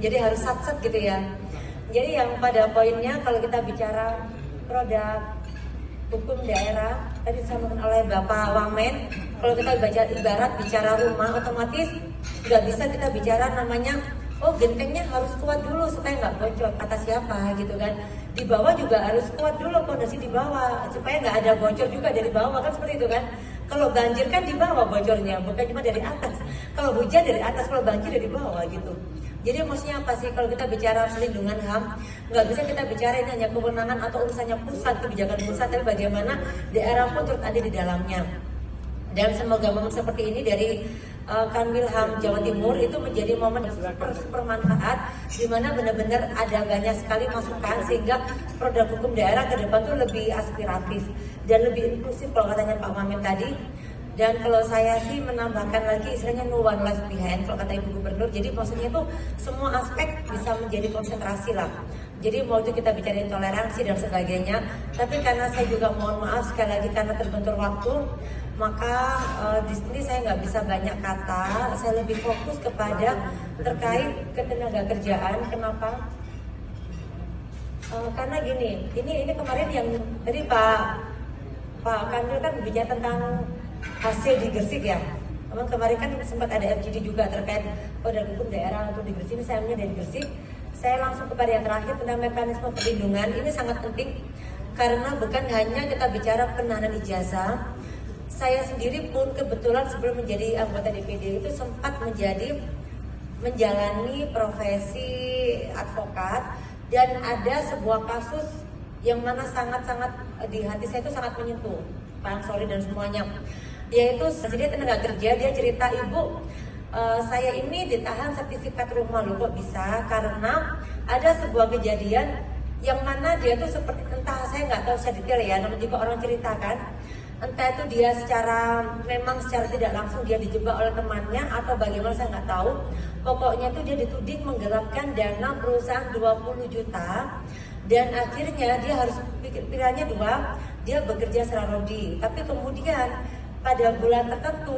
jadi harus sat-sat gitu ya. Jadi yang pada poinnya kalau kita bicara produk hukum daerah tadi disampaikan oleh Bapak Wamen, kalau kita ibarat bicara rumah, otomatis nggak bisa kita bicara namanya gentengnya harus kuat dulu supaya nggak bocor. Kata siapa gitu kan? Di bawah juga harus kuat dulu fondasi di bawah supaya nggak ada bocor juga dari bawah, kan seperti itu kan? Kalau banjir kan di bawah bocornya, bukan cuma dari atas. Kalau hujan dari atas, kalau banjir dari bawah gitu. Jadi maksudnya apa sih kalau kita bicara perlindungan HAM, nggak bisa kita bicara ini hanya kewenangan atau urusannya pusat, kebijakan pusat, tapi bagaimana daerah pun turut ada di dalamnya. Dan semoga momen seperti ini dari Kanwil HAM Jawa Timur itu menjadi momen yang bermanfaat, di mana benar-benar ada banyak sekali masukan sehingga produk hukum daerah ke depan tuh lebih aspiratif dan lebih inklusif kalau katanya Pak Wamen tadi. Dan kalau saya sih menambahkan lagi istilahnya no one left behind kalau kata Ibu Gubernur. Jadi maksudnya itu semua aspek bisa menjadi konsentrasi lah. Jadi mau itu kita bicara toleransi dan sebagainya. Tapi karena saya juga mohon maaf sekali lagi karena terbentur waktu, maka di sini saya nggak bisa banyak kata. Saya lebih fokus kepada terkait ketenaga kerjaan. Kenapa? Karena gini, ini kemarin yang tadi Pak Kanwil kan bicara tentang hasil di Gresik ya. Memang kemarin kan sempat ada FGD juga terkait produk hukum daerah untuk di Gresik. Ini saya dari Gresik. Saya langsung kepada yang terakhir tentang mekanisme perlindungan. Ini sangat penting karena bukan hanya kita bicara penahanan ijazah. Saya sendiri pun kebetulan sebelum menjadi anggota DPD itu sempat menjalani profesi advokat, dan ada sebuah kasus yang mana sangat-sangat di hati saya itu sangat menyentuh, Pak Ansori dan semuanya. Yaitu jadi tenaga kerja, dia cerita, Ibu, saya ini ditahan sertifikat rumah. Loh kok bisa? Karena ada sebuah kejadian yang mana dia tuh seperti, entah saya nggak tahu secara detail ya, namun juga orang ceritakan, entah itu dia memang secara tidak langsung dia dijebak oleh temannya atau bagaimana saya nggak tahu. Pokoknya tuh dia dituding menggelapkan dana perusahaan 20 juta, dan akhirnya dia harus pilihannya dua, dia bekerja secara rodi, tapi kemudian pada bulan tertentu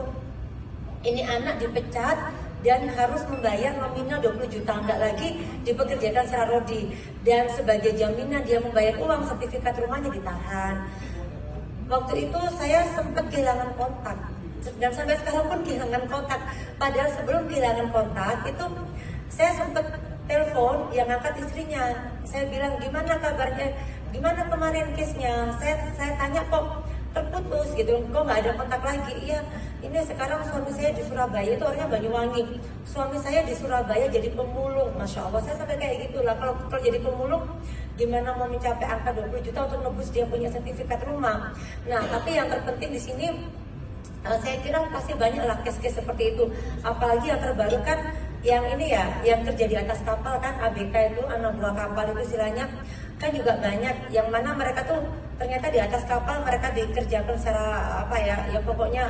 ini anak dipecat dan harus membayar nominal 20 juta, enggak lagi dipekerjakan secara rodi, dan sebagai jaminan dia membayar uang sertifikat rumahnya ditahan. Waktu itu saya sempat kehilangan kontak, dan sampai sekarang pun kehilangan kontak. Padahal sebelum kehilangan kontak itu saya sempat telepon yang angkat istrinya. Saya bilang, gimana kabarnya, gimana kemarin case-nya. Saya tanya kok terputus gitu, kok nggak ada kontak lagi. Iya, ini sekarang suami saya di Surabaya, itu orangnya Banyuwangi. Suami saya di Surabaya jadi pemulung, Masya Allah. Saya sampai kayak gitulah, kalau jadi pemulung gimana mau mencapai angka 20 juta untuk nebus dia punya sertifikat rumah. Nah, tapi yang terpenting di sini saya kira pasti banyak lah case-case seperti itu. Apalagi yang terbaru kan yang ini ya, yang kerja di atas kapal kan, ABK itu, anak buah kapal itu istilahnya kan juga banyak, yang mana mereka tuh ternyata di atas kapal mereka dikerjakan secara apa ya pokoknya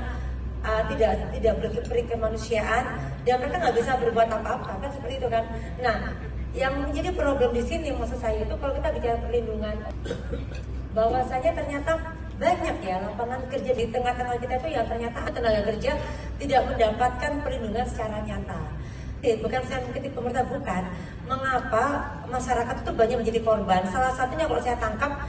tidak berperi kemanusiaan, dan mereka nggak bisa berbuat apa-apa kan seperti itu kan. Nah, yang menjadi problem di sini maksud saya itu kalau kita bicara perlindungan, bahwasanya ternyata banyak ya lapangan kerja di tengah-tengah kita itu yang ternyata tenaga kerja tidak mendapatkan perlindungan secara nyata. Bukan saya mengkritik pemerintah, bukan. Mengapa masyarakat itu banyak menjadi korban? Salah satunya kalau saya tangkap,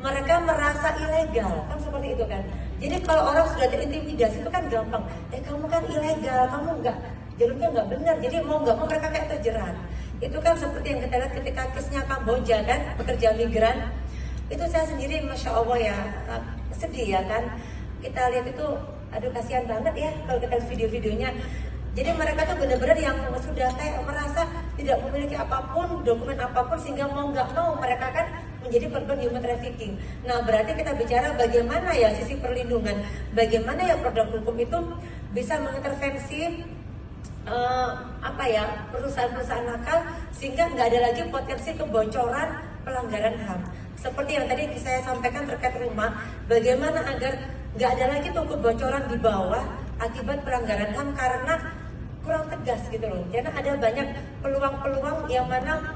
mereka merasa ilegal, kan seperti itu kan. Jadi kalau orang sudah terintimidasi itu kan gampang. Kamu kan ilegal, kamu nggak, jalurnya nggak benar. Jadi mau nggak mau mereka kayak terjerat. Itu kan seperti yang kita lihat ketika kisnya Kamboja kan, pekerja migran. Itu saya sendiri, Masya Allah ya, sedih ya kan. Kita lihat itu, aduh kasihan banget ya kalau kita lihat video-videonya. Jadi mereka tuh benar-benar yang sudah kayak merasa tidak memiliki apapun, dokumen apapun, sehingga mau nggak mau mereka kan menjadi korban human trafficking. Nah, berarti kita bicara bagaimana ya sisi perlindungan, bagaimana ya produk hukum itu bisa mengintervensi perusahaan-perusahaan nakal, sehingga nggak ada lagi potensi kebocoran pelanggaran HAM. Seperti yang tadi saya sampaikan terkait rumah, bagaimana agar nggak ada lagi tuh kebocoran di bawah akibat pelanggaran HAM karena kurang tegas gitu loh. Karena ada banyak peluang-peluang yang mana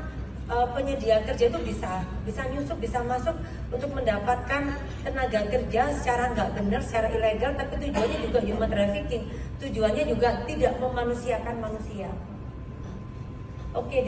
penyedia kerja itu bisa nyusup, bisa masuk untuk mendapatkan tenaga kerja secara nggak benar, secara ilegal, tapi tujuannya juga human trafficking, tujuannya juga tidak memanusiakan manusia. Oke.